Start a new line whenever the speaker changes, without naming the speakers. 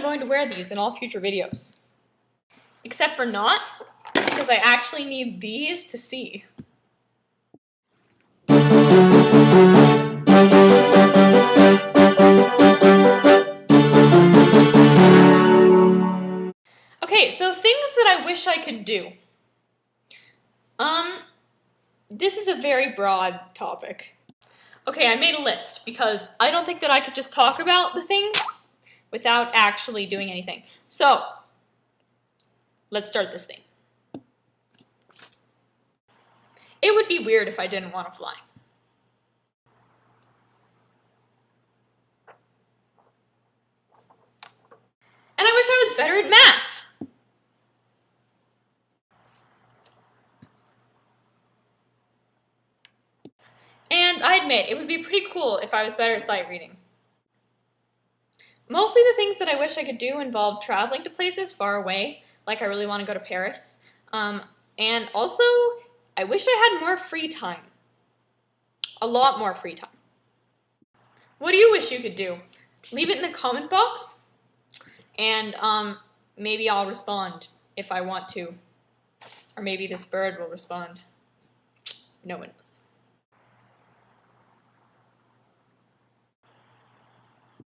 going to wear these in all future videos. Except for not, because I actually need these to see. Okay, so things that I wish I could do. This is a very broad topic. Okay, I made a list because I don't think that I could just talk about the things without actually doing anything. So, let's start this thing. It would be weird if I didn't want to fly. And I wish I was better at math. And I admit, it would be pretty cool if I was better at sight reading. Mostly the things that I wish I could do involve traveling to places far away, like I really want to go to Paris. And also, I wish I had more free time. A lot more free time. What do you wish you could do? Leave it in the comment box, and maybe I'll respond if I want to. Or maybe this bird will respond. No one knows.